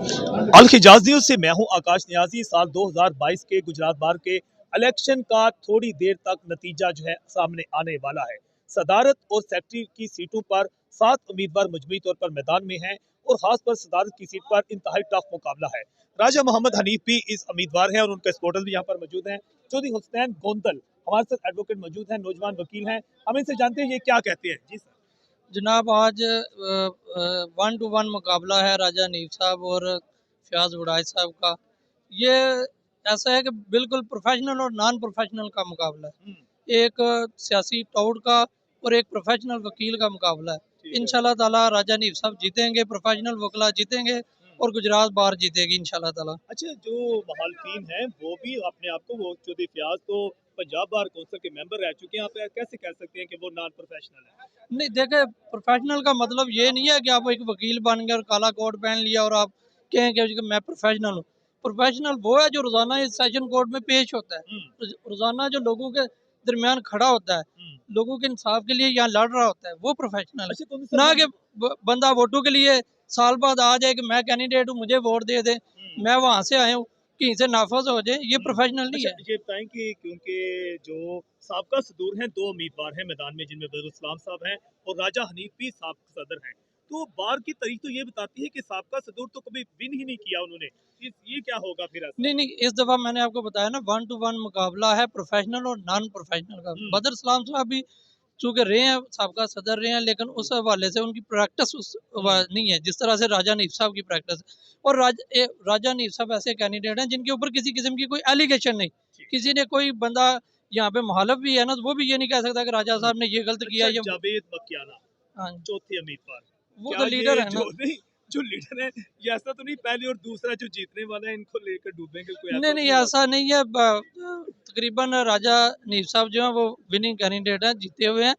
अल हिजाज news से मैं हूं आकाश नियाजी। साल 2022 के गुजरात बार के इलेक्शन का थोड़ी देर तक नतीजा जो है सामने आने वाला है। सदारत और सेक्रेटरी की सीटों पर 7 उम्मीदवार मजमूई तौर पर मैदान में हैं और खास पर सदारत की सीट पर इंतहाई टफ मुकाबला है। राजा मोहम्मद हनीफ भी इस उम्मीदवार हैं और उनके सपोर्टर्स भी यहाँ पर मौजूद हैं। चौधरी हुसैन गोंदल हमारे साथ एडवोकेट मौजूद हैं, नौजवान वकील हैं। हम इनसे जानते हैं ये क्या कहते हैं। जी सर। जनाब, आज 1-to-1 मुकाबला है राजा नीफ साहब और फयाज वड़ाइच साहब का। ये ऐसा है कि बिल्कुल प्रोफेशनल और नॉन प्रोफेशनल का मुकाबला है। एक सियासी टॉउट का और एक प्रोफेशनल वकील का मुकाबला है। इंशाल्लाह ताला राजा नीफ साहब जीतेंगे, प्रोफेशनल वकला जीतेंगे और गुजरात बार जीतेगी इंशाल्लाह ताला। अच्छा, जो मुखालफिन हैं वो भी अपने आप को, वो चौधरी फयाज तो पंजाब बार कौंसिल के मेंबर रह चुके हैं, आप कैसे कह सकते हैं कि वो नॉन प्रोफेशनल है? नहीं देखे, प्रोफेशनल का मतलब ये नहीं है कि आप एक वकील बन गए और काला कोट पहन लिया और आप कहें कि मैं प्रोफेशनल हूँ। प्रोफेशनल वो है जो रोजाना इस सेशन कोर्ट में पेश होता है, रोजाना जो लोगों के दरमियान खड़ा होता है, लोगों के इंसाफ के लिए यहाँ लड़ रहा होता है, वो प्रोफेशनल है। अच्छा, ना कि बंदा वोटों के लिए साल बाद आ जाए कि मैं कैंडिडेट हूँ, मुझे वोट दे दे, मैं वहां से आया हूँ, कहीं से नाफज हो जाए, ये प्रोफेशनल नहीं है। ये बताएं कि क्योंकि जो साबका सदूर हैं, 2 उम्मीदवार हैं मैदान में, जिनमें बदरुल सलाम साहब हैं और राजा हनीफ भी साबका सदर हैं। तो बार की तारीख तो ये बताती है कि साबका सदूर तो कभी विन ही नहीं किया उन्होंने। ये क्या होगा फिर ऐसा? नहीं नहीं, इस दफा मैंने आपको बताया ना, 1-to-1 मुकाबला है प्रोफेशनल और नॉन प्रोफेशनल का। बदर सलाम साहब भी चूंकि रहे हैं, साबका सदर रहे हैं, लेकिन उस हवाले से उनकी प्रैक्टिस उस नहीं है जिस तरह से राजा नीफ साहब की प्रैक्टिस है। और राजा नीफ साहब ऐसे कैंडिडेट हैं जिनके ऊपर किसी किस्म की कोई एलिगेशन नहीं, किसी ने कोई बंदा यहाँ पे मुखालफ भी है ना, तो वो भी ये नहीं कह सकता कि राजा साहब ने ये गलत किया। अच्छा, ये जावेद मकियाना हाँ, चौथे उम्मीदवार, वो क्या तो लीडर ये है ना। जो नहीं, जो लीडर है, ये ऐसा तो नहीं पहले और दूसरा जो जीतने वाला है इनको लेकर डूबेंगे? कोई ऐसा नहीं तो नहीं, नहीं ऐसा नहीं है। तकरीबन राजा नीफ साहब जो है वो विनिंग कैंडिडेट है, जीते हुए हैं।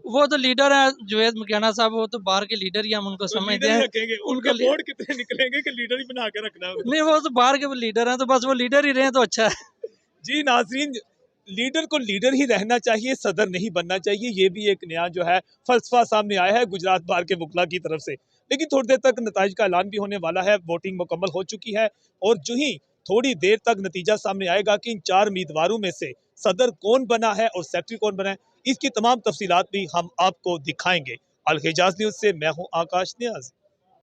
वो तो लीडर है, जुवेद मकियाना साहब, वो तो बाहर के लीडर ही हम उनको तो समझते लीडर ही हैं। रखेंगे, उनके उनका वोट कितने निकलेंगे कि लीडर ही बना के रखना है उनको? नहीं, वो तो बाहर के लीडर हैं, तो बस वो लीडर ही रहे तो अच्छा है। जी नाजरीन, लीडर को लीडर ही रहना चाहिए, सदर नहीं बनना चाहिए। ये भी एक नया जो है फलसफा सामने आया है गुजरात बार के वकला की तरफ से। लेकिन थोड़ी देर तक नताइज का ऐलान भी होने वाला है। वोटिंग मुकम्मल हो चुकी है और जो ही थोड़ी देर तक नतीजा सामने आएगा कि इन 4 उम्मीदवारों में से सदर कौन बना है और सेक्रेटरी कौन बना है, इसकी तमाम तफसीलात भी हम आपको दिखाएंगे। अल हिजाज न्यूज़ से मैं हूँ आकाश नियाज।